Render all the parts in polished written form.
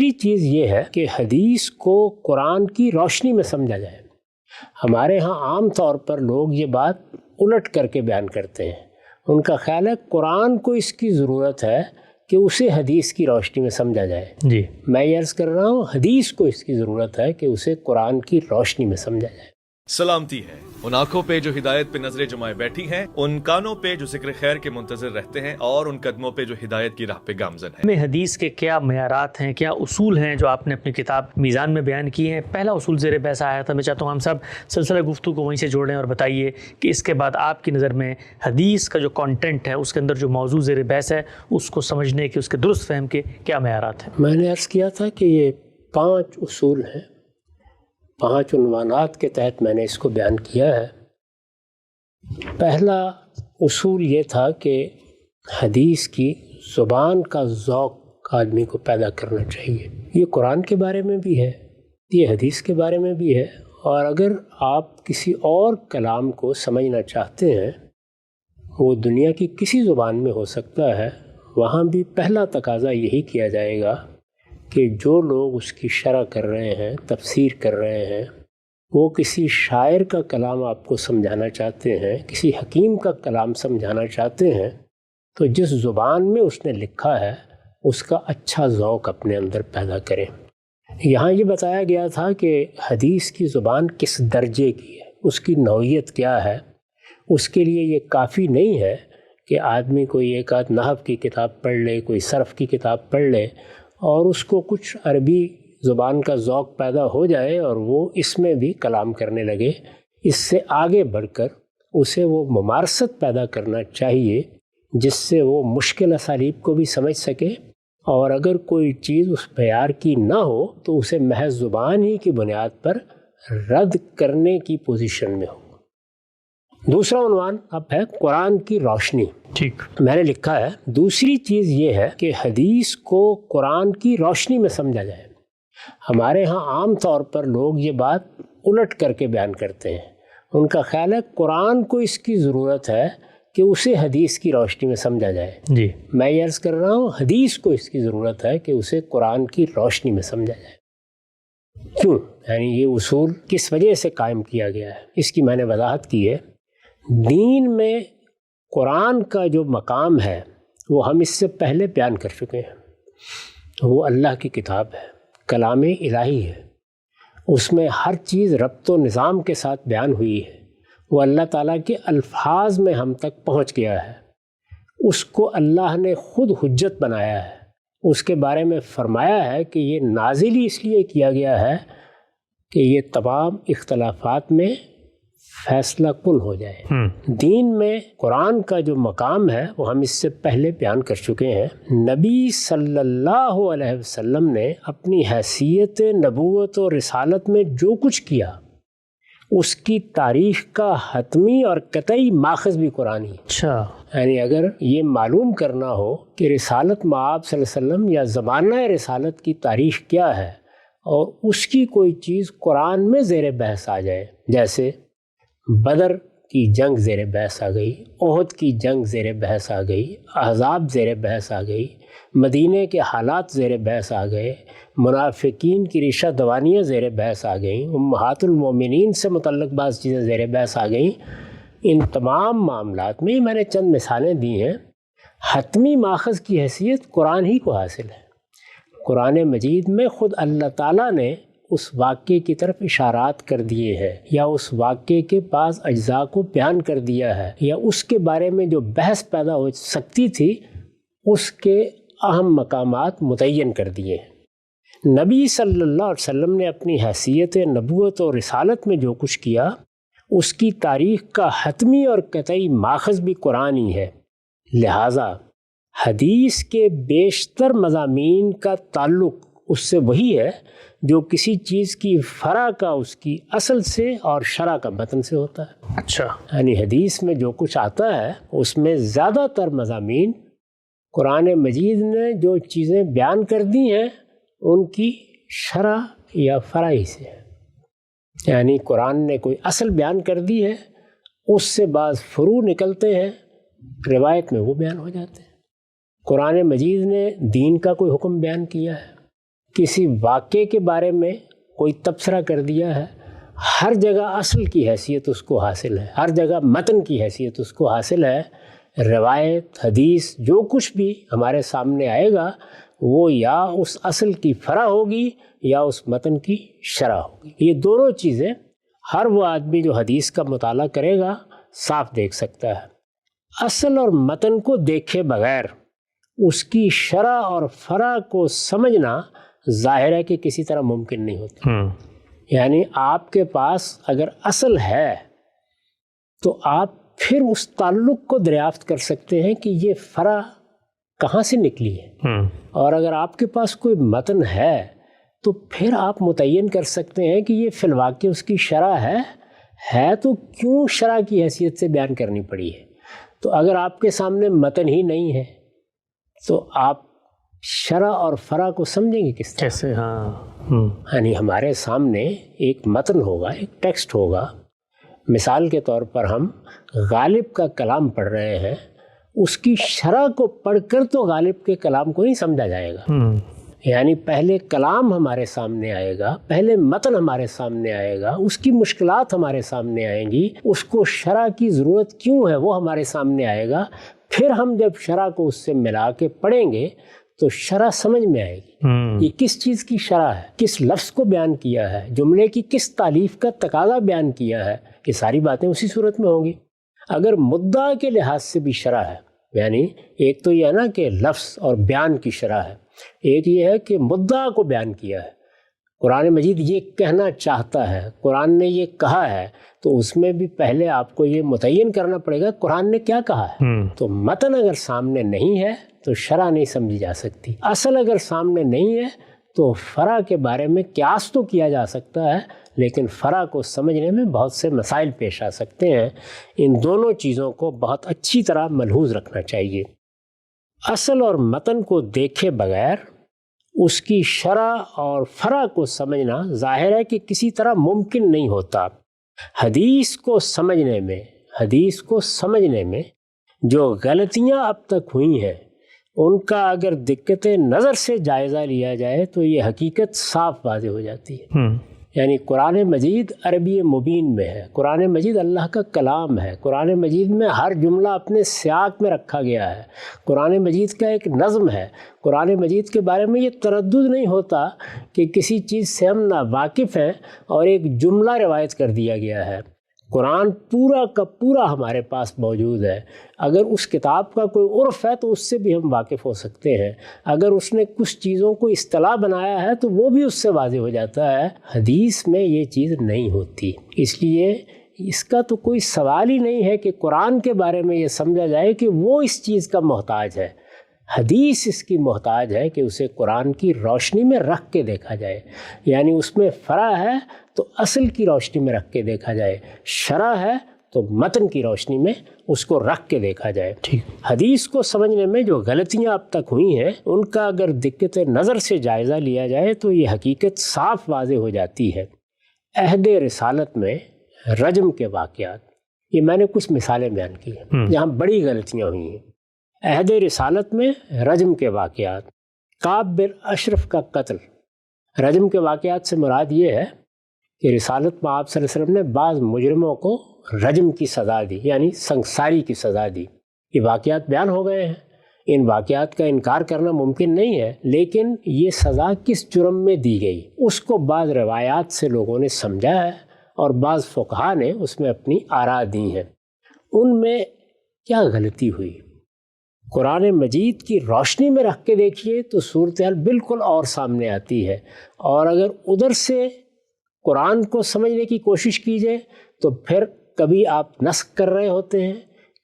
دوسری چیز یہ ہے کہ حدیث کو قرآن کی روشنی میں سمجھا جائے۔ ہمارے ہاں عام طور پر لوگ یہ بات الٹ کر کے بیان کرتے ہیں۔ ان کا خیال ہے قرآن کو اس کی ضرورت ہے کہ اسے حدیث کی روشنی میں سمجھا جائے۔ جی، میں یہ عرض کر رہا ہوں حدیث کو اس کی ضرورت ہے کہ اسے قرآن کی روشنی میں سمجھا جائے۔ سلامتی ہے ان آنکھوں پہ جو ہدایت پہ نظریں جمائے بیٹھی ہیں، ان کانوں پہ جو ذکر خیر کے منتظر رہتے ہیں، اور ان قدموں پہ جو ہدایت کی راہ پہ گامزن ہیں۔ میں حدیث کے کیا معیارات ہیں، کیا اصول ہیں جو آپ نے اپنی کتاب میزان میں بیان کیے ہیں؟ پہلا اصول زیر بحث آیا تھا، میں چاہتا ہوں ہم سب سلسلہ گفتگو کو وہیں سے جوڑیں اور بتائیے کہ اس کے بعد آپ کی نظر میں حدیث کا جو کانٹینٹ ہے، اس کے اندر جو موضوع زیر بحث ہے، اس کو سمجھنے کے، اس کے درست فہم کے کیا معیارات ہیں؟ میں نے عرض کیا تھا کہ یہ 5 اصول ہیں، 5 عنوانات کے تحت میں نے اس کو بیان کیا ہے۔ پہلا اصول یہ تھا کہ حدیث کی زبان کا ذوق آدمی کو پیدا کرنا چاہیے۔ یہ قرآن کے بارے میں بھی ہے، یہ حدیث کے بارے میں بھی ہے، اور اگر آپ کسی اور کلام کو سمجھنا چاہتے ہیں، وہ دنیا کی کسی زبان میں ہو سکتا ہے، وہاں بھی پہلا تقاضا یہی کیا جائے گا کہ جو لوگ اس کی شرح کر رہے ہیں، تفسیر کر رہے ہیں، وہ کسی شاعر کا کلام آپ کو سمجھانا چاہتے ہیں، کسی حکیم کا کلام سمجھانا چاہتے ہیں، تو جس زبان میں اس نے لکھا ہے اس کا اچھا ذوق اپنے اندر پیدا کریں۔ یہاں یہ بتایا گیا تھا کہ حدیث کی زبان کس درجے کی ہے، اس کی نوعیت کیا ہے۔ اس کے لیے یہ کافی نہیں ہے کہ آدمی کوئی ایک آدھ نحو کی کتاب پڑھ لے، کوئی صرف کی کتاب پڑھ لے اور اس کو کچھ عربی زبان کا ذوق پیدا ہو جائے اور وہ اس میں بھی کلام کرنے لگے۔ اس سے آگے بڑھ کر اسے وہ ممارست پیدا کرنا چاہیے جس سے وہ مشکل اسالیب کو بھی سمجھ سکے، اور اگر کوئی چیز اس معیار کی نہ ہو تو اسے محض زبان ہی کی بنیاد پر رد کرنے کی پوزیشن میں ہو۔ دوسرا عنوان اب ہے قرآن کی روشنی۔ ٹھیک، میں نے لکھا ہے دوسری چیز یہ ہے کہ حدیث کو قرآن کی روشنی میں سمجھا جائے۔ ہمارے ہاں عام طور پر لوگ یہ بات الٹ کر کے بیان کرتے ہیں۔ ان کا خیال ہے قرآن کو اس کی ضرورت ہے کہ اسے حدیث کی روشنی میں سمجھا جائے۔ جی، میں یہ عرض کر رہا ہوں حدیث کو اس کی ضرورت ہے کہ اسے قرآن کی روشنی میں سمجھا جائے۔ کیوں؟ یعنی یہ اصول کس وجہ سے قائم کیا گیا ہے، اس کی میں نے وضاحت کی ہے۔ دین میں قرآن کا جو مقام ہے وہ ہم اس سے پہلے بیان کر چکے ہیں۔ وہ اللہ کی کتاب ہے، کلام الہی ہے، اس میں ہر چیز ربط و نظام کے ساتھ بیان ہوئی ہے۔ وہ اللہ تعالیٰ کے الفاظ میں ہم تک پہنچ گیا ہے۔ اس کو اللہ نے خود حجت بنایا ہے، اس کے بارے میں فرمایا ہے کہ یہ نازل ہی اس لیے کیا گیا ہے کہ یہ تمام اختلافات میں فیصلہ کن ہو جائے۔ دین میں قرآن کا جو مقام ہے وہ ہم اس سے پہلے بیان کر چکے ہیں۔ نبی صلی اللہ علیہ وسلم نے اپنی حیثیت نبوت و رسالت میں جو کچھ کیا اس کی تاریخ کا حتمی اور قطعی ماخذ بھی قرآن ہی۔ اچھا، یعنی اگر یہ معلوم کرنا ہو کہ رسالت مآب صلی اللہ علیہ وسلم یا زمانہ رسالت کی تاریخ کیا ہے اور اس کی کوئی چیز قرآن میں زیر بحث آ جائے، جیسے بدر کی جنگ زیر بحث آ گئی، احد کی جنگ زیر بحث آ گئی، احزاب زیر بحث آ گئی، مدینے کے حالات زیر بحث آ گئے، منافقین کی ریشہ دوانیاں زیر بحث آ گئیں، امہات المومنین سے متعلق بعض چیزیں زیر بحث آ گئیں۔ ان تمام معاملات میں میں نے چند مثالیں دی ہیں۔ حتمی ماخذ کی حیثیت قرآن ہی کو حاصل ہے۔ قرآن مجید میں خود اللہ تعالیٰ نے اس واقعے کی طرف اشارات کر دیے ہیں، یا اس واقعے کے بعض اجزاء کو بیان کر دیا ہے، یا اس کے بارے میں جو بحث پیدا ہو سکتی تھی اس کے اہم مقامات متعین کر دیے ہیں۔ نبی صلی اللہ علیہ وسلم نے اپنی حیثیت نبوت اور رسالت میں جو کچھ کیا اس کی تاریخ کا حتمی اور قطعی ماخذ بھی قرآن ہی ہے۔ لہٰذا حدیث کے بیشتر مضامین کا تعلق اس سے وہی ہے جو کسی چیز کی فرع کا اس کی اصل سے اور شرع کا متن سے ہوتا ہے۔ اچھا، یعنی حدیث میں جو کچھ آتا ہے اس میں زیادہ تر مضامین قرآن مجید نے جو چیزیں بیان کر دی ہیں ان کی شرع یا فرع ہی سے ہے۔ یعنی قرآن نے کوئی اصل بیان کر دی ہے، اس سے بعض فروع نکلتے ہیں، روایت میں وہ بیان ہو جاتے ہیں۔ قرآن مجید نے دین کا کوئی حکم بیان کیا ہے، کسی واقعے کے بارے میں کوئی تبصرہ کر دیا ہے، ہر جگہ اصل کی حیثیت اس کو حاصل ہے، ہر جگہ متن کی حیثیت اس کو حاصل ہے۔ روایت، حدیث، جو کچھ بھی ہمارے سامنے آئے گا وہ یا اس اصل کی فرع ہوگی یا اس متن کی شرح ہوگی۔ یہ دونوں چیزیں ہر وہ آدمی جو حدیث کا مطالعہ کرے گا صاف دیکھ سکتا ہے۔ اصل اور متن کو دیکھے بغیر اس کی شرح اور فرع کو سمجھنا ظاہر ہے کہ کسی طرح ممکن نہیں ہوتا۔ یعنی آپ کے پاس اگر اصل ہے تو آپ پھر اس تعلق کو دریافت کر سکتے ہیں کہ یہ فرع کہاں سے نکلی ہے، اور اگر آپ کے پاس کوئی متن ہے تو پھر آپ متعین کر سکتے ہیں کہ یہ فی الواقع اس کی شرح ہے تو کیوں شرح کی حیثیت سے بیان کرنی پڑی ہے۔ تو اگر آپ کے سامنے متن ہی نہیں ہے تو آپ شرح اور فرع کو سمجھیں گے کس طرح؟ کیسے؟ یعنی ہمارے سامنے ایک متن ہوگا، ایک ٹیکسٹ ہوگا۔ مثال کے طور پر ہم غالب کا کلام پڑھ رہے ہیں، اس کی شرح کو پڑھ کر تو غالب کے کلام کو نہیں سمجھا جائے گا۔ یعنی پہلے کلام ہمارے سامنے آئے گا، پہلے متن ہمارے سامنے آئے گا، اس کی مشکلات ہمارے سامنے آئیں گی، اس کو شرح کی ضرورت کیوں ہے وہ ہمارے سامنے آئے گا۔ پھر ہم جب شرح کو اس سے ملا کے پڑھیں گے تو شرح سمجھ میں آئے گی۔ یہ کس چیز کی شرح ہے، کس لفظ کو بیان کیا ہے، جملے کی کس تالیف کا تقاضا بیان کیا ہے، یہ ساری باتیں اسی صورت میں ہوں گی۔ اگر مدعا کے لحاظ سے بھی شرح ہے، یعنی ایک تو یہ ہے نا کہ لفظ اور بیان کی شرح ہے، ایک یہ ہے کہ مدعا کو بیان کیا ہے، قرآن مجید یہ کہنا چاہتا ہے، قرآن نے یہ کہا ہے، تو اس میں بھی پہلے آپ کو یہ متعین کرنا پڑے گا قرآن نے کیا کہا ہے۔ تو متن اگر سامنے نہیں ہے تو شرح نہیں سمجھی جا سکتی، اصل اگر سامنے نہیں ہے تو فرع کے بارے میں قیاس تو کیا جا سکتا ہے، لیکن فرع کو سمجھنے میں بہت سے مسائل پیش آ سکتے ہیں۔ ان دونوں چیزوں کو بہت اچھی طرح ملحوظ رکھنا چاہیے۔ اصل اور متن کو دیکھے بغیر اس کی شرح اور فرع کو سمجھنا ظاہر ہے کہ کسی طرح ممکن نہیں ہوتا۔ حدیث کو سمجھنے میں جو غلطیاں اب تک ہوئی ہیں ان کا اگر دقت نظر سے جائزہ لیا جائے تو یہ حقیقت صاف واضح ہو جاتی ہے۔ یعنی قرآن مجید عربی مبین میں ہے، قرآن مجید اللہ کا کلام ہے، قرآن مجید میں ہر جملہ اپنے سیاق میں رکھا گیا ہے، قرآن مجید کا ایک نظم ہے۔ قرآن مجید کے بارے میں یہ تردد نہیں ہوتا کہ کسی چیز سے ہم ناواقف ہیں اور ایک جملہ روایت کر دیا گیا ہے۔ قرآن پورا کا پورا ہمارے پاس موجود ہے۔ اگر اس کتاب کا کوئی عرف ہے تو اس سے بھی ہم واقف ہو سکتے ہیں، اگر اس نے کچھ چیزوں کو اصطلاح بنایا ہے تو وہ بھی اس سے واضح ہو جاتا ہے۔ حدیث میں یہ چیز نہیں ہوتی، اس لیے اس کا تو کوئی سوال ہی نہیں ہے کہ قرآن کے بارے میں یہ سمجھا جائے کہ وہ اس چیز کا محتاج ہے۔ حدیث اس کی محتاج ہے کہ اسے قرآن کی روشنی میں رکھ کے دیکھا جائے، یعنی اس میں فرع ہے تو اصل کی روشنی میں رکھ کے دیکھا جائے، شرح ہے تو متن کی روشنی میں اس کو رکھ کے دیکھا جائے۔ حدیث کو سمجھنے میں جو غلطیاں اب تک ہوئی ہیں ان کا اگر دقت نظر سے جائزہ لیا جائے تو یہ حقیقت صاف واضح ہو جاتی ہے۔ عہد رسالت میں رجم کے واقعات، یہ میں نے کچھ مثالیں بیان کی ہیں جہاں بڑی غلطیاں ہوئی ہیں۔ عہد رسالت میں رجم کے واقعات، کعب بن اشرف کا قتل۔ رجم کے واقعات سے مراد یہ ہے کہ رسالت میں آپ صلی اللہ علیہ وسلم نے بعض مجرموں کو رجم کی سزا دی، یعنی سنگساری کی سزا دی۔ یہ واقعات بیان ہو گئے ہیں، ان واقعات کا انکار کرنا ممکن نہیں ہے، لیکن یہ سزا کس جرم میں دی گئی اس کو بعض روایات سے لوگوں نے سمجھا ہے اور بعض فقہا نے اس میں اپنی آراء دی ہیں۔ ان میں کیا غلطی ہوئی؟ قرآن مجید کی روشنی میں رکھ کے دیکھیے تو صورتحال بالکل اور سامنے آتی ہے، اور اگر ادھر سے قرآن کو سمجھنے کی کوشش کیجیے تو پھر کبھی آپ نسخ کر رہے ہوتے ہیں،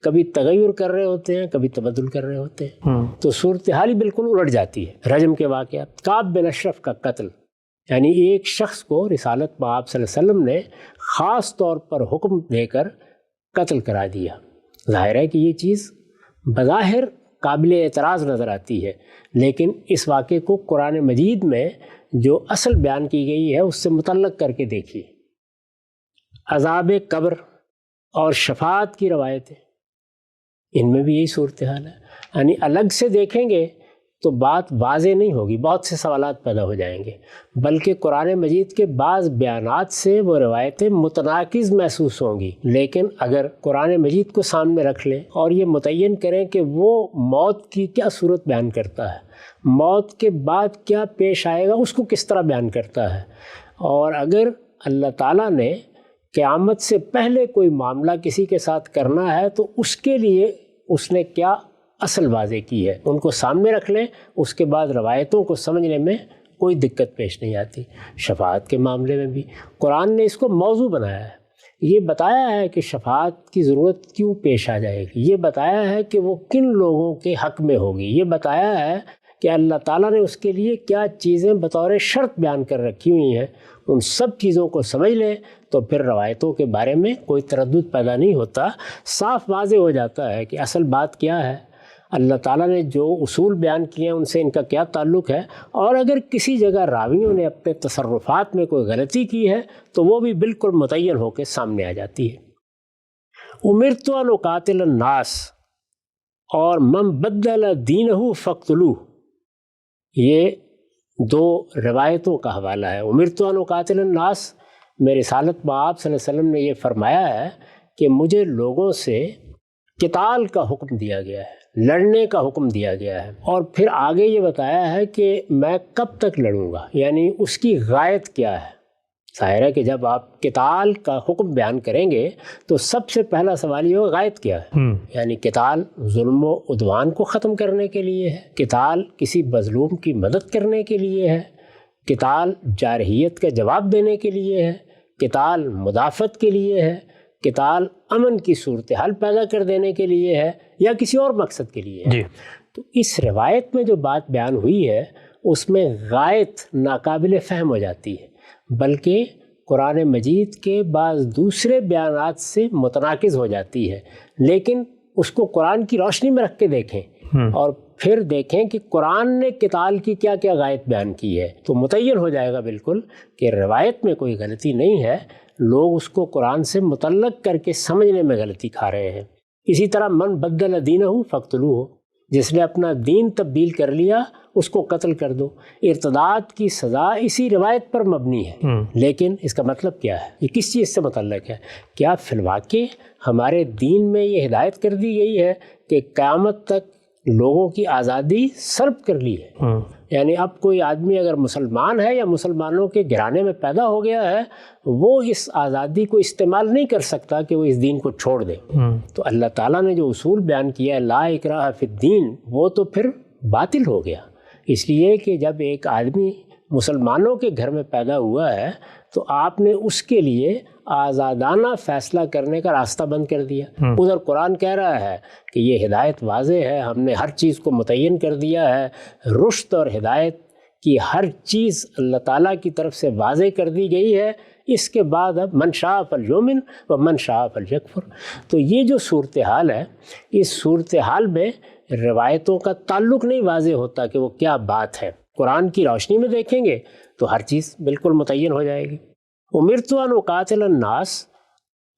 کبھی تغیر کر رہے ہوتے ہیں، کبھی تبدل کر رہے ہوتے ہیں، تو صورتحال ہی بالکل الٹ جاتی ہے۔ رجم کے واقعات، کعب بن اشرف کا قتل، یعنی ایک شخص کو رسالت میں آپ صلی اللہ علیہ وسلم نے خاص طور پر حکم دے کر قتل کرا دیا۔ ظاہر ہے کہ یہ چیز بظاہر قابل اعتراض نظر آتی ہے، لیکن اس واقعے کو قرآن مجید میں جو اصل بیان کی گئی ہے اس سے متعلق کر کے دیکھیے۔ عذاب قبر اور شفاعت کی روایتیں، ان میں بھی یہی صورتحال ہے، یعنی الگ سے دیکھیں گے تو بات واضح نہیں ہوگی، بہت سے سوالات پیدا ہو جائیں گے، بلکہ قرآن مجید کے بعض بیانات سے وہ روایتیں متناقض محسوس ہوں گی۔ لیکن اگر قرآن مجید کو سامنے رکھ لیں اور یہ متعین کریں کہ وہ موت کی کیا صورت بیان کرتا ہے، موت کے بعد کیا پیش آئے گا اس کو کس طرح بیان کرتا ہے، اور اگر اللہ تعالیٰ نے قیامت سے پہلے کوئی معاملہ کسی کے ساتھ کرنا ہے تو اس کے لیے اس نے کیا اصل واضح کی ہے، ان کو سامنے رکھ لیں، اس کے بعد روایتوں کو سمجھنے میں کوئی دقت پیش نہیں آتی۔ شفاعت کے معاملے میں بھی قرآن نے اس کو موضوع بنایا ہے، یہ بتایا ہے کہ شفاعت کی ضرورت کیوں پیش آ جائے گی، یہ بتایا ہے کہ وہ کن لوگوں کے حق میں ہوگی، یہ بتایا ہے کہ اللہ تعالیٰ نے اس کے لیے کیا چیزیں بطور شرط بیان کر رکھی ہوئی ہیں۔ ان سب چیزوں کو سمجھ لیں تو پھر روایتوں کے بارے میں کوئی تردد پیدا نہیں ہوتا، صاف واضح ہو جاتا ہے کہ اصل بات کیا ہے، اللہ تعالیٰ نے جو اصول بیان کیے ہیں ان سے ان کا کیا تعلق ہے، اور اگر کسی جگہ راویوں نے اپنے تصرفات میں کوئی غلطی کی ہے تو وہ بھی بالکل متعین ہو کے سامنے آ جاتی ہے۔ امرت ان اقاتل الناس اور من بدل دینہ فاقتلوہ، یہ دو روایتوں کا حوالہ ہے۔ امرت ان اقاتل الناس میں رسالت میں آپ صلی اللہ علیہ وسلم نے یہ فرمایا ہے کہ مجھے لوگوں سے قتال کا حکم دیا گیا ہے، لڑنے کا حکم دیا گیا ہے، اور پھر آگے یہ بتایا ہے کہ میں کب تک لڑوں گا، یعنی اس کی غایت کیا ہے۔ ظاہر ہے کہ جب آپ قتال کا حکم بیان کریں گے تو سب سے پہلا سوال یہ ہوگا غایت کیا ہے، یعنی قتال ظلم و عدوان کو ختم کرنے کے لیے ہے، قتال کسی مظلوم کی مدد کرنے کے لیے ہے، قتال جارحیت کا جواب دینے کے لیے ہے، قتال مدافعت کے لیے ہے، قتال امن کی صورتحال پیدا کر دینے کے لیے ہے، یا کسی اور مقصد کے لیے ہے۔ جی۔ تو اس روایت میں جو بات بیان ہوئی ہے اس میں غایت ناقابل فہم ہو جاتی ہے، بلکہ قرآن مجید کے بعض دوسرے بیانات سے متناقض ہو جاتی ہے، لیکن اس کو قرآن کی روشنی میں رکھ کے دیکھیں اور پھر دیکھیں کہ قرآن نے قتال کی کیا کیا غایت بیان کی ہے، تو متعین ہو جائے گا بالکل کہ روایت میں کوئی غلطی نہیں ہے، لوگ اس کو قرآن سے متعلق کر کے سمجھنے میں غلطی کھا رہے ہیں۔ اسی طرح من بدل دینہ فاقتلوہ، جس نے اپنا دین تبدیل کر لیا اس کو قتل کر دو۔ ارتداد کی سزا اسی روایت پر مبنی ہے، لیکن اس کا مطلب کیا ہے، یہ کس چیز سے متعلق ہے؟ کیا فی الواقع ہمارے دین میں یہ ہدایت کر دی گئی ہے کہ قیامت تک لوگوں کی آزادی سلب کر لی ہے؟ یعنی اب کوئی آدمی اگر مسلمان ہے یا مسلمانوں کے گھرانے میں پیدا ہو گیا ہے، وہ اس آزادی کو استعمال نہیں کر سکتا کہ وہ اس دین کو چھوڑ دے۔ تو اللہ تعالیٰ نے جو اصول بیان کیا ہے لا اکراہ فی الدین، وہ تو پھر باطل ہو گیا، اس لیے کہ جب ایک آدمی مسلمانوں کے گھر میں پیدا ہوا ہے تو آپ نے اس کے لیے آزادانہ فیصلہ کرنے کا راستہ بند کر دیا۔ ادھر قرآن کہہ رہا ہے کہ یہ ہدایت واضح ہے، ہم نے ہر چیز کو متعین کر دیا ہے، رشد اور ہدایت کی ہر چیز اللہ تعالیٰ کی طرف سے واضح کر دی گئی ہے، اس کے بعد اب من شاء فلیؤمن و من شاء فلیکفر۔ تو یہ جو صورتحال ہے، اس صورتحال میں روایتوں کا تعلق نہیں واضح ہوتا کہ وہ کیا بات ہے۔ قرآن کی روشنی میں دیکھیں گے تو ہر چیز بالکل متعین ہو جائے گی۔ امرت ان اقاتل الناس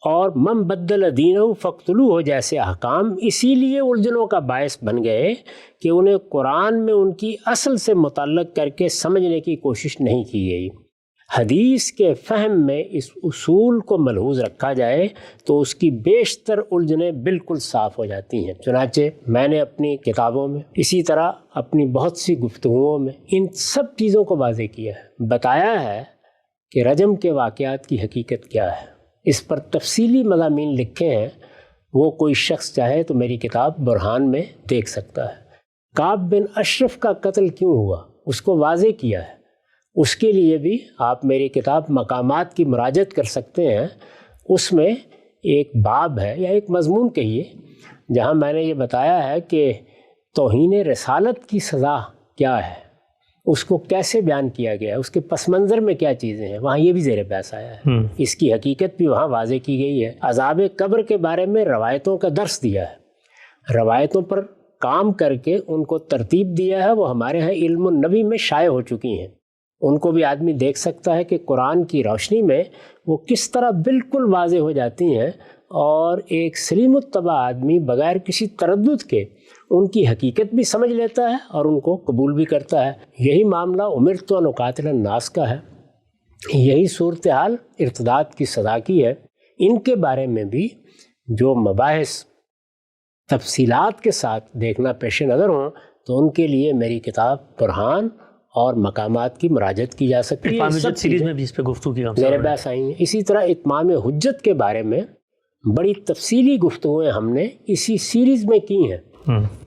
اور من بدل دینہ فاقتلوہ جیسے احکام اسی لیے الجھنوں کا باعث بن گئے کہ انہیں قرآن میں ان کی اصل سے متعلق کر کے سمجھنے کی کوشش نہیں کی گئی۔ حدیث کے فہم میں اس اصول کو ملحوظ رکھا جائے تو اس کی بیشتر الجھنیں بالکل صاف ہو جاتی ہیں۔ چنانچہ میں نے اپنی کتابوں میں، اسی طرح اپنی بہت سی گفتگوؤں میں ان سب چیزوں کو واضح کیا ہے، بتایا ہے کہ رجم کے واقعات کی حقیقت کیا ہے، اس پر تفصیلی مضامین لکھے ہیں، وہ کوئی شخص چاہے تو میری کتاب برہان میں دیکھ سکتا ہے۔ کعب بن اشرف کا قتل کیوں ہوا اس کو واضح کیا ہے، اس کے لیے بھی آپ میری کتاب مقامات کی مراجعت کر سکتے ہیں۔ اس میں ایک باب ہے یا ایک مضمون کہیے جہاں میں نے یہ بتایا ہے کہ توہین رسالت کی سزا کیا ہے، اس کو کیسے بیان کیا گیا ہے، اس کے پس منظر میں کیا چیزیں ہیں، وہاں یہ بھی زیر بحث آیا ہے، اس کی حقیقت بھی وہاں واضح کی گئی ہے۔ عذاب قبر کے بارے میں روایتوں کا درس دیا ہے، روایتوں پر کام کر کے ان کو ترتیب دیا ہے، وہ ہمارے ہاں علم النبی میں شائع ہو چکی ہیں، ان کو بھی آدمی دیکھ سکتا ہے کہ قرآن کی روشنی میں وہ کس طرح بالکل واضح ہو جاتی ہیں، اور ایک سلیم الطبع آدمی بغیر کسی تردد کے ان کی حقیقت بھی سمجھ لیتا ہے اور ان کو قبول بھی کرتا ہے۔ یہی معاملہ امرت ان اقاتل الناس کا ہے، یہی صورتحال ارتداد کی سزا کی ہے۔ ان کے بارے میں بھی جو مباحث تفصیلات کے ساتھ دیکھنا پیش نظر ہوں تو ان کے لیے میری کتاب برہان اور مقامات کی مراجعت کی جا سکتی ہے۔ اتمام سیریز میں بھی اس پہ گفتگو کی زیر بحث آئی ہیں۔ اسی طرح اتمام حجت کے بارے میں بڑی تفصیلی گفتگویں ہم نے اسی سیریز میں کی ہیں،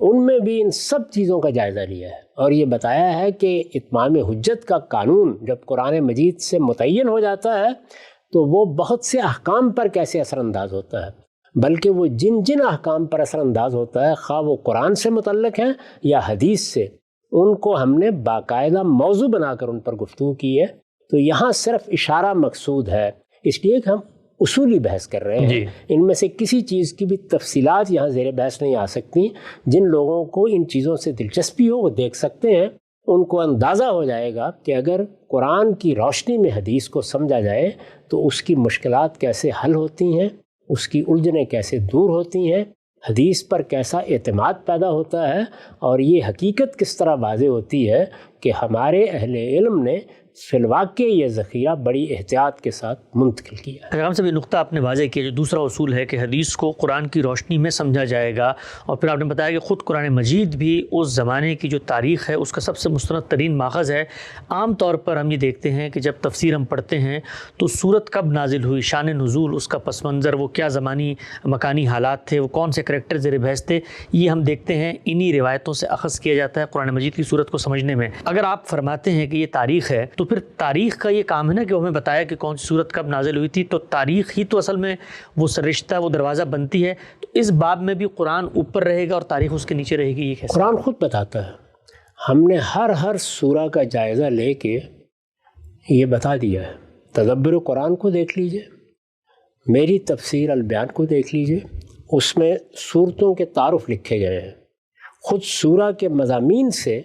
ان میں بھی ان سب چیزوں کا جائزہ لیا ہے اور یہ بتایا ہے کہ اتمام حجت کا قانون جب قرآن مجید سے متعین ہو جاتا ہے تو وہ بہت سے احکام پر کیسے اثر انداز ہوتا ہے، بلکہ وہ جن احکام پر اثر انداز ہوتا ہے، خواہ وہ قرآن سے متعلق ہیں یا حدیث سے، ان کو ہم نے باقاعدہ موضوع بنا کر ان پر گفتگو کی ہے۔ تو یہاں صرف اشارہ مقصود ہے، اس لیے کہ ہم اصولی بحث کر رہے ہیں، ان میں سے کسی چیز کی بھی تفصیلات یہاں زیر بحث نہیں آ سکتی۔ جن لوگوں کو ان چیزوں سے دلچسپی ہو وہ دیکھ سکتے ہیں، ان کو اندازہ ہو جائے گا کہ اگر قرآن کی روشنی میں حدیث کو سمجھا جائے تو اس کی مشکلات کیسے حل ہوتی ہیں، اس کی الجھنیں کیسے دور ہوتی ہیں، حدیث پر کیسا اعتماد پیدا ہوتا ہے، اور یہ حقیقت کس طرح واضح ہوتی ہے کہ ہمارے اہل علم نے فی الواقع یہ ذخیرہ بڑی احتیاط کے ساتھ منتقل کیا ہے۔ ہم سے بھی نقطہ آپ نے واضح کیا، جو دوسرا اصول ہے کہ حدیث کو قرآن کی روشنی میں سمجھا جائے گا، اور پھر آپ نے بتایا کہ خود قرآن مجید بھی اس زمانے کی جو تاریخ ہے اس کا سب سے مستند ترین ماخذ ہے۔ عام طور پر ہم یہ دیکھتے ہیں کہ جب تفسیر ہم پڑھتے ہیں تو سورت کب نازل ہوئی، شان نزول، اس کا پس منظر، وہ کیا زمانی مکانی حالات تھے، وہ کون سے کریکٹر زیر بحث تھے، یہ ہم دیکھتے ہیں انہی روایتوں سے اخذ کیا جاتا ہے قرآن مجید کی صورت کو سمجھنے میں۔ اگر آپ فرماتے ہیں کہ یہ تاریخ ہے تو پھر تاریخ کا یہ کام ہے نا کہ وہ ہمیں بتایا کہ کون سی صورت کب نازل ہوئی تھی، تو تاریخ ہی تو اصل میں وہ سرشتہ، وہ دروازہ بنتی ہے۔ تو اس باب میں بھی قرآن اوپر رہے گا اور تاریخ اس کے نیچے رہے گی، یہ کیسے؟ قرآن خود بتاتا ہے، ہم نے ہر سورہ کا جائزہ لے کے یہ بتا دیا ہے۔ تدبر قرآن کو دیکھ لیجئے، میری تفسیر البیان کو دیکھ لیجئے، اس میں صورتوں کے تعارف لکھے گئے ہیں۔ خود سورہ کے مضامین سے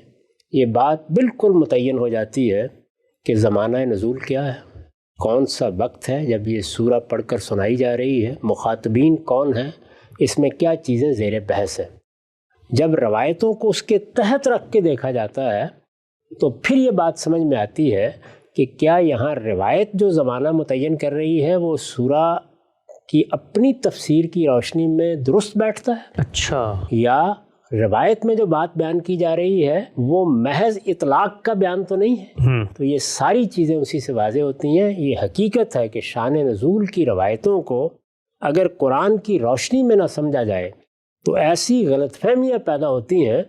یہ بات بالکل متعین ہو جاتی ہے کہ زمانہ نزول کیا ہے، کون سا وقت ہے جب یہ سورہ پڑھ کر سنائی جا رہی ہے، مخاطبین کون ہیں، اس میں کیا چیزیں زیر بحث ہیں۔ جب روایتوں کو اس کے تحت رکھ کے دیکھا جاتا ہے تو پھر یہ بات سمجھ میں آتی ہے کہ کیا یہاں روایت جو زمانہ متعین کر رہی ہے وہ سورہ کی اپنی تفسیر کی روشنی میں درست بیٹھتا ہے، اچھا، یا روایت میں جو بات بیان کی جا رہی ہے وہ محض اطلاق کا بیان تو نہیں ہے۔ تو یہ ساری چیزیں اسی سے واضح ہوتی ہیں۔ یہ حقیقت ہے کہ شان نزول کی روایتوں کو اگر قرآن کی روشنی میں نہ سمجھا جائے تو ایسی غلط فہمیاں پیدا ہوتی ہیں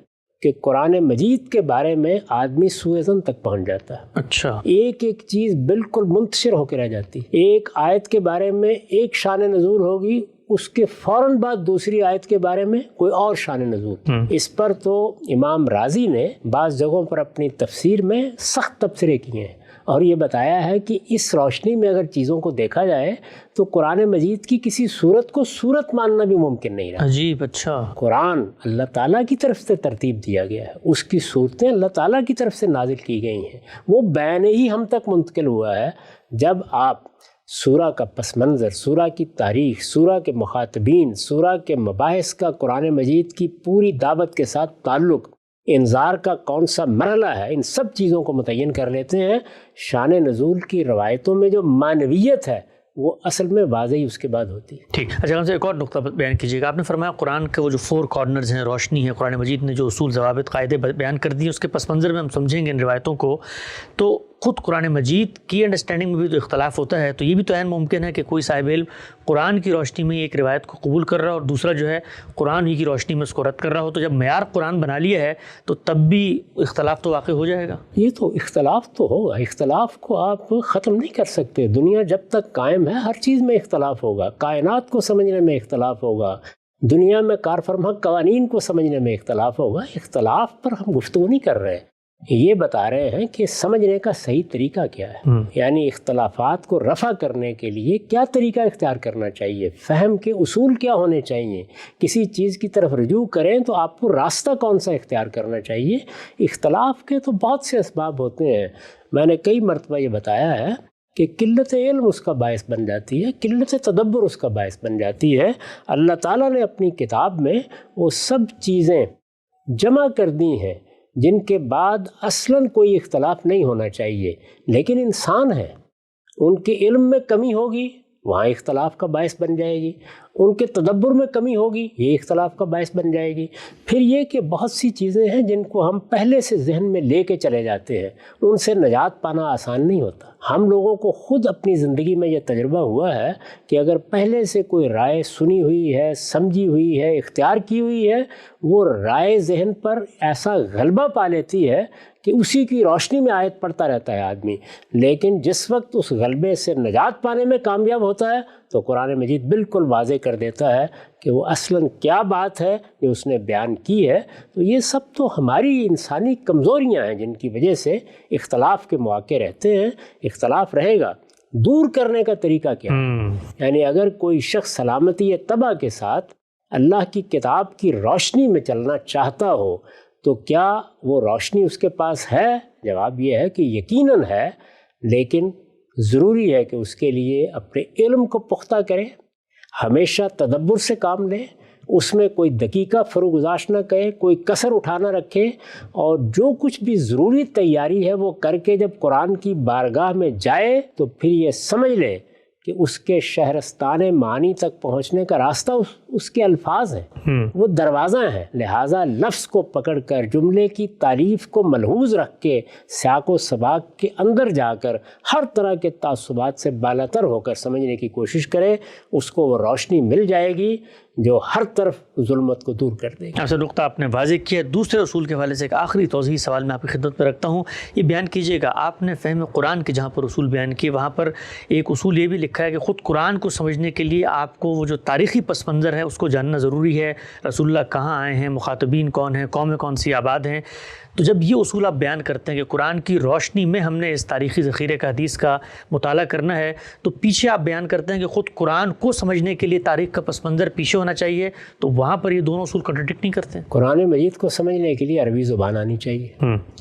کہ قرآن مجید کے بارے میں آدمی سوء ظن تک پہنچ جاتا ہے۔ اچھا، ایک چیز بالکل منتشر ہو کے رہ جاتی، ایک آیت کے بارے میں ایک شان نزول ہوگی، اس کے فوراً بعد دوسری آیت کے بارے میں کوئی اور شان نزول۔ اس پر تو امام رازی نے بعض جگہوں پر اپنی تفسیر میں سخت تبصرے کیے ہیں اور یہ بتایا ہے کہ اس روشنی میں اگر چیزوں کو دیکھا جائے تو قرآن مجید کی کسی صورت کو صورت ماننا بھی ممکن نہیں رہا۔ عجیب، اچھا، قرآن اللہ تعالیٰ کی طرف سے ترتیب دیا گیا ہے، اس کی صورتیں اللہ تعالیٰ کی طرف سے نازل کی گئی ہیں، وہ بین ہی ہم تک منتقل ہوا ہے۔ جب آپ سورہ کا پس منظر، سورہ کی تاریخ، سورہ کے مخاطبین، سورہ کے مباحث کا قرآن مجید کی پوری دعوت کے ساتھ تعلق، انذار کا کون سا مرحلہ ہے، ان سب چیزوں کو متعین کر لیتے ہیں، شان نزول کی روایتوں میں جو معنویت ہے وہ اصل میں واضح اس کے بعد ہوتی ہے۔ ٹھیک، اچھا، ہم سے ایک اور نقطہ بیان کیجیے گا۔ آپ نے فرمایا قرآن کے وہ جو 4 کارنرز ہیں، روشنی ہے، قرآن مجید نے جو اصول، ضوابط، قاعدے بیان کر دیے، اس کے پس منظر میں ہم سمجھیں گے ان روایتوں کو، تو خود قرآن مجید کی انڈرسٹینڈنگ میں بھی تو اختلاف ہوتا ہے، تو یہ بھی تو عین ممکن ہے کہ کوئی صاحب علم قرآن کی روشنی میں ایک روایت کو قبول کر رہا ہے اور دوسرا جو ہے قرآن ہی کی روشنی میں اس کو رد کر رہا ہو، تو جب معیار قرآن بنا لیا ہے تو تب بھی اختلاف تو واقع ہو جائے گا۔ یہ تو اختلاف تو ہوگا، اختلاف کو آپ ختم نہیں کر سکتے، دنیا جب تک قائم ہے ہر چیز میں اختلاف ہوگا، کائنات کو سمجھنے میں اختلاف ہوگا، دنیا میں کار فرما قوانین کو سمجھنے میں اختلاف ہوگا۔ اختلاف پر ہم گفتگو نہیں کر رہے، یہ بتا رہے ہیں کہ سمجھنے کا صحیح طریقہ کیا ہے، یعنی اختلافات کو رفع کرنے کے لیے کیا طریقہ اختیار کرنا چاہیے، فہم کے اصول کیا ہونے چاہیے، کسی چیز کی طرف رجوع کریں تو آپ کو راستہ کون سا اختیار کرنا چاہیے۔ اختلاف کے تو بہت سے اسباب ہوتے ہیں، میں نے کئی مرتبہ یہ بتایا ہے کہ قلت علم اس کا باعث بن جاتی ہے، قلت تدبر اس کا باعث بن جاتی ہے۔ اللہ تعالیٰ نے اپنی کتاب میں وہ سب چیزیں جمع کر دی ہیں جن کے بعد اصلاً کوئی اختلاف نہیں ہونا چاہیے، لیکن انسان ہیں، ان کے علم میں کمی ہوگی، وہاں اختلاف کا باعث بن جائے گی، ان کے تدبر میں کمی ہوگی، یہ اختلاف کا باعث بن جائے گی۔ پھر یہ کہ بہت سی چیزیں ہیں جن کو ہم پہلے سے ذہن میں لے کے چلے جاتے ہیں، ان سے نجات پانا آسان نہیں ہوتا۔ ہم لوگوں کو خود اپنی زندگی میں یہ تجربہ ہوا ہے کہ اگر پہلے سے کوئی رائے سنی ہوئی ہے، سمجھی ہوئی ہے، اختیار کی ہوئی ہے، وہ رائے ذہن پر ایسا غلبہ پا لیتی ہے کہ اسی کی روشنی میں آیت پڑھتا رہتا ہے آدمی، لیکن جس وقت اس غلبے سے نجات پانے میں کامیاب ہوتا ہے تو قرآن مجید بالکل واضح کر دیتا ہے کہ وہ اصلاً کیا بات ہے جو اس نے بیان کی ہے۔ تو یہ سب تو ہماری انسانی کمزوریاں ہیں جن کی وجہ سے اختلاف کے مواقع رہتے ہیں۔ اختلاف رہے گا، دور کرنے کا طریقہ کیا ہے؟ یعنی اگر کوئی شخص سلامتی طبع کے ساتھ اللہ کی کتاب کی روشنی میں چلنا چاہتا ہو تو کیا وہ روشنی اس کے پاس ہے؟ جواب یہ ہے کہ یقیناً ہے، لیکن ضروری ہے کہ اس کے لیے اپنے علم کو پختہ کرے، ہمیشہ تدبر سے کام لے، اس میں کوئی دقیقہ فروگزاش نہ کرے، کوئی کسر اٹھا نہ رکھے، اور جو کچھ بھی ضروری تیاری ہے وہ کر کے جب قرآن کی بارگاہ میں جائے تو پھر یہ سمجھ لے کہ اس کے شہرستان معانی تک پہنچنے کا راستہ اس کے الفاظ ہیں، وہ دروازہ ہیں۔ لہٰذا لفظ کو پکڑ کر، جملے کی تعریف کو ملحوظ رکھ کے، سیاق و سباق کے اندر جا کر ہر طرح کے تعصبات سے بالاتر ہو کر سمجھنے کی کوشش کرے، اس کو وہ روشنی مل جائے گی جو ہر طرف ظلمت کو دور کر دے گی۔ ایسا نقطہ آپ نے واضح کیا۔ دوسرے اصول کے حوالے سے ایک آخری توضیحی سوال میں آپ کی خدمت میں رکھتا ہوں، یہ بیان کیجیے گا، آپ نے فہم قرآن کے جہاں پر اصول بیان کیے وہاں پر ایک اصول یہ بھی لکھا ہے کہ خود قرآن کو سمجھنے کے لیے آپ کو وہ جو تاریخی پس منظر ہے اس کو جاننا ضروری ہے، رسول اللہ کہاں آئے ہیں، مخاطبین کون ہیں، قومیں کون سی آباد ہیں۔ تو جب یہ اصول آپ بیان کرتے ہیں کہ قرآن کی روشنی میں ہم نے اس تاریخی ذخیرے کا حدیث کا مطالعہ کرنا ہے، تو پیچھے آپ بیان کرتے ہیں کہ خود قرآن کو سمجھنے کے لیے تاریخ کا پس منظر پیچھے ہونا چاہیے، تو وہاں پر یہ دونوں اصول کنٹرڈکٹ نہیں کرتے؟ قرآن مجید کو سمجھنے کے لیے عربی زبان آنی چاہیے۔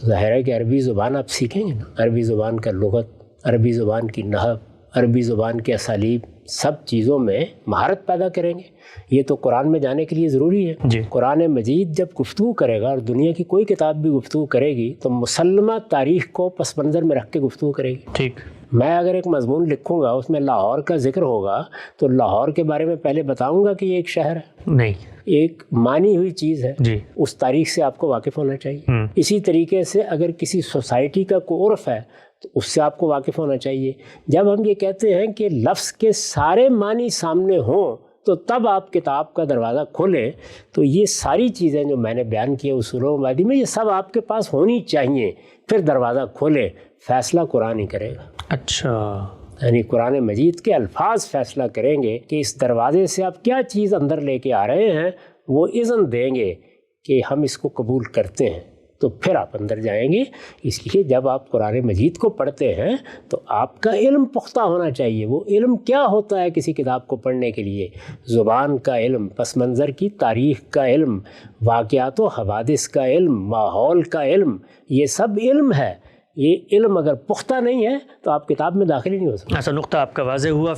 ظاہر ہے کہ عربی زبان آپ سیکھیں گے نا، عربی زبان کا لغت، عربی زبان کی نحو، عربی زبان کے اسالیب، سب چیزوں میں مہارت پیدا کریں گے۔ یہ تو قرآن میں جانے کے لیے ضروری ہے۔ جی۔ قرآن مجید جب گفتگو کرے گا، اور دنیا کی کوئی کتاب بھی گفتگو کرے گی، تو مسلمہ تاریخ کو پس منظر میں رکھ کے گفتگو کرے گی۔ ٹھیک۔ میں اگر ایک مضمون لکھوں گا اس میں لاہور کا ذکر ہوگا تو لاہور کے بارے میں پہلے بتاؤں گا کہ یہ ایک شہر ہے، نہیں، ایک مانی ہوئی چیز ہے، جی، اس تاریخ سے آپ کو واقف ہونا چاہیے۔ اسی طریقے سے اگر کسی سوسائٹی کا کوئی عرف ہے تو اس سے آپ کو واقف ہونا چاہیے۔ جب ہم یہ کہتے ہیں کہ لفظ کے سارے معنی سامنے ہوں تو تب آپ کتاب کا دروازہ کھولیں، تو یہ ساری چیزیں جو میں نے بیان کی اصول و مبادی میں، یہ سب آپ کے پاس ہونی چاہیے، پھر دروازہ کھولیں۔ فیصلہ قرآن ہی کرے گا۔ اچھا، یعنی قرآن مجید کے الفاظ فیصلہ کریں گے کہ اس دروازے سے آپ کیا چیز اندر لے کے آ رہے ہیں، وہ اذن دیں گے کہ ہم اس کو قبول کرتے ہیں، تو پھر آپ اندر جائیں گے۔ اس لیے جب آپ قرآن مجید کو پڑھتے ہیں تو آپ کا علم پختہ ہونا چاہیے۔ وہ علم کیا ہوتا ہے کسی کتاب کو پڑھنے کے لیے؟ زبان کا علم، پس منظر کی تاریخ کا علم، واقعات و حوادث کا علم، ماحول کا علم، یہ سب علم ہے۔ یہ علم اگر پختہ نہیں ہے تو آپ کتاب میں داخل ہی نہیں ہو سکتے۔ ایسا نقطہ آپ کا واضح ہوا۔